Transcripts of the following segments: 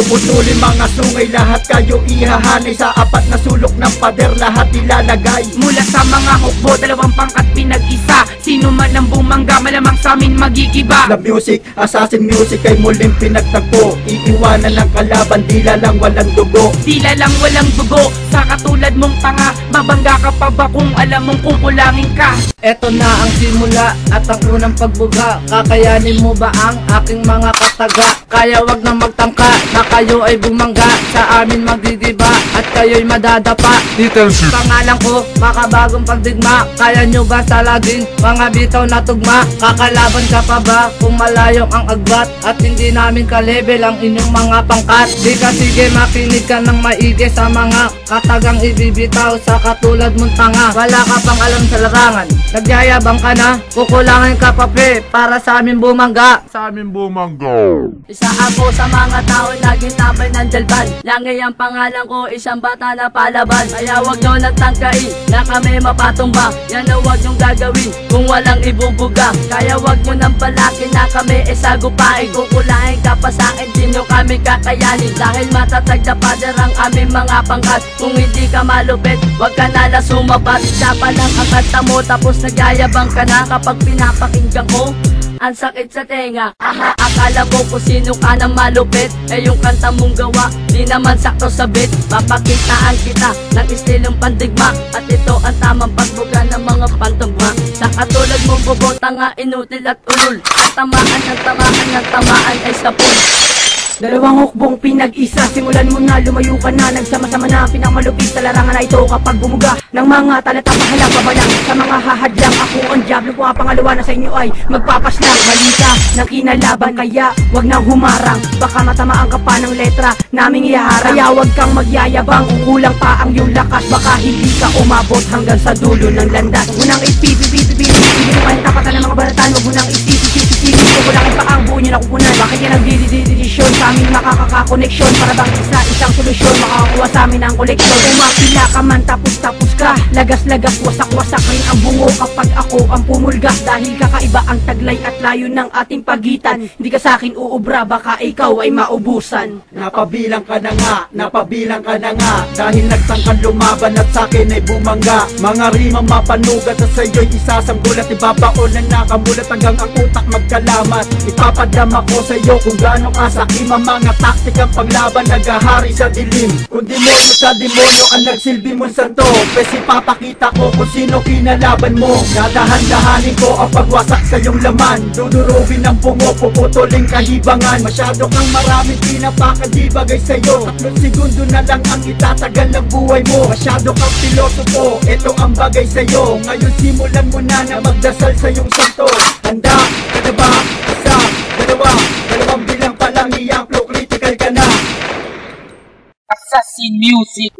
Puputulin mga sungay, lahat kayo ihahanay sa apat na sulok ng pader, lahat ilalagay. Mula sa mga hukbo, dalawang pangkat pinag-isa. Sino man ang bumangga, malamang sa amin magigiba. Love music, assassin music ay muling pinagtagpo. Iiwanan ng kalaban, tila lang walang dugo. Tila lang walang dugo, sa katulad mong tanga. Mabangga ka pa ba kung alam mong kukulangin ka? Eto na ang simula at ang unang pagbuga. Kakayanin mo ba ang aking mga kataga? Kaya wag na magtangka na kayo ay bumangga. Sa amin magdidiba at kayo'y madadapa. Pangalan ko, makabagong pagdigma. Kaya nyo ba sa laging mga bitaw na tugma? Kakalaban ka pa ba kung malayong ang agbat? At hindi namin ka-level ang inyong mga pangkat. Di ka sige makinig ka ng maigi sa mga katagang ibibitaw sa katulad mong tanga. Wala ka pang alam sa larangan, nagyayabang ka na. Kukulangan ka pa pre para sa amin bumangga. Isa ako sa mga tao laging tambay ng dalban. Langi ang pangalan ko, isang bata na palaban. Kaya wag nyo nagtangkai na kami mapatumba. Yan na wag nyong gagawin kung walang ibubuga. Kaya wag nyo nang palaki na kami isagupain. Kukulain ka pa sa akin, di nyo kami kakayanin. Dahil matatag na pader ang aming mga pangkat. Kung hindi ka malupit, wag ka nalang sumabat. Isa pa lang ang kanta mo, tapos nagyayabang ka na. Kapag pinapakinggan ko, ang sakit sa tenga. Aha, akala mo kung sino ka nang malupit. Eh yung kanta mong gawa, di naman sakto sa beat. Papakitaan kita ng istilong pandigma. At ito ang tamang pagbuga ng mga pantugma. Sa katulad mong bobota nga inutil at ulul. At tamaan ng tamaan ng tamaan ay sapul. Dalawang hukbong pinag-isa, simulan mo na, lumayo ka na. Nagsama-sama na, pinakamalupit sa larangan na ito. Kapag bumuga ng mga talata, pahalang pabalang sa mga hahadlang. Ako ang diablo ko, ang pangalawa na sa inyo ay magpapaslang. Mali ka na kinalaban, kaya wag nang humarang. Baka matamaan ka pa ng letra naming iharang. Kaya wag kang magyayabang, kukulang pa ang iyong lakas. Baka hindi ka umabot hanggang sa dulo ng landas. Unang ipipipipipipipi, hindi mo kayang tapatan ng mga baratan. Huwag mo nang isisisisisisi, kukulangin pa ang buo nyo na kukunan. Bakit yan ang didididisyon? Sa amin makakaka-koneksyon, para bang isang solusyon. Makakakuha sa amin ang koleksyon. Umapila ka man, tapos ka. Lagas-lagas, wasak-wasak rin ang bungo kapag ako ang pumulga. Dahil kakaiba ang taglay at layo ng ating pagitan. Hindi ka sa akin uubra, baka ikaw ay maubusan. Napabilang ka na nga, napabilang ka na nga. Dahil nagtangkang lumaban at sakin ay bumangga. Mga rimang mapanugat at sa'yo'y isasanggol. At ibabaon na nakamulat hanggang ang utak magkalamat. Ipapadama ko sa'yo kung gaano kasakima. Mga taktikang paglaban naghahari sa dilim. Kung demonyo sa demonyo ang nagsilbi mong santo, pwes ipapakita ko kung sino kinalaban mo. Dadahan-dahanin ko ang pagwasak sa iyong laman. Dudurugin ang bungo, puputuling kahibangan. Masyado kang maraming pinapakadibagay sa'yo. 3 segundo na lang ang itatagal ng buhay mo. Masyado kang pilosopo, ito ang bagay sa'yo. Ngayon simulan mo na magdasal sa iyong santo. Handa ka na ba? Isa, dalawang bilang pa lang, iyang flow, critical ka na. Assassin Music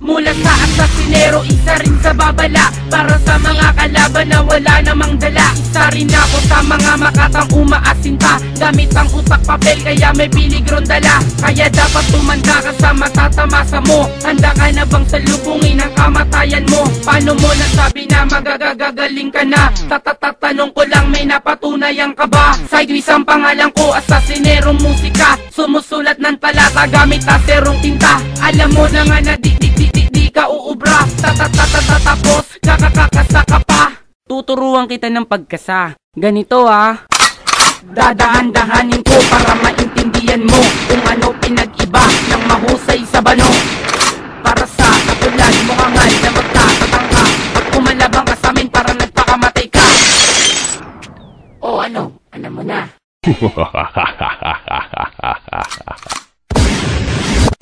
mula sa asasinero, isa rin sa babala. Para sa mga kalaban na wala namang dala. Isa rin ako sa mga makatang umaasinta. Gamit ang utak papel, kaya may piligron dala. Kaya dapat tumanda ka sa matatamasa mo. Handa ka na bang salubungin ang kamatayan mo? Paano mo nasabi na magagagaling ka na? Tatatatanong ko lang, may napatunayang ka ba? Sideways ang pangalan ko, asasinero musika. Sumusulat ng talata gamit aserong tinta. Alam mo na nga na di ka uubra. Tapos kakakakasa ka pa. Tuturuan kita ng pagkasa. Ganito dadahan-dahanin ko para maintindihan mo kung ano pinag-iba ng mahusay sa bano. Para sa katulad mo kangal na magtatatangka. Pag kumalabang ka sa amin para nagpakamatay ka. O ano mo na.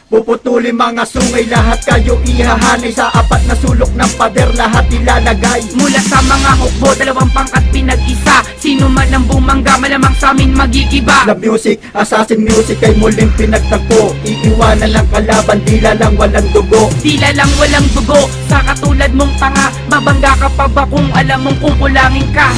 Puputulin mga sungay, lahat kayo ihahanay sa apat na sulok ng pader, lahat ilalagay. Mula sa mga hukbo, dalawang pangkat pinag-isa. Sino man ang bumangga, malamang sa amin magigiba. Love music, assassin music ay muling pinagtagpo. Iiwanan ng kalaban, tila lang walang dugo. Tila lang walang dugo, sa katulad mong tanga. Mabangga ka pa ba kung alam mong kukulangin ka?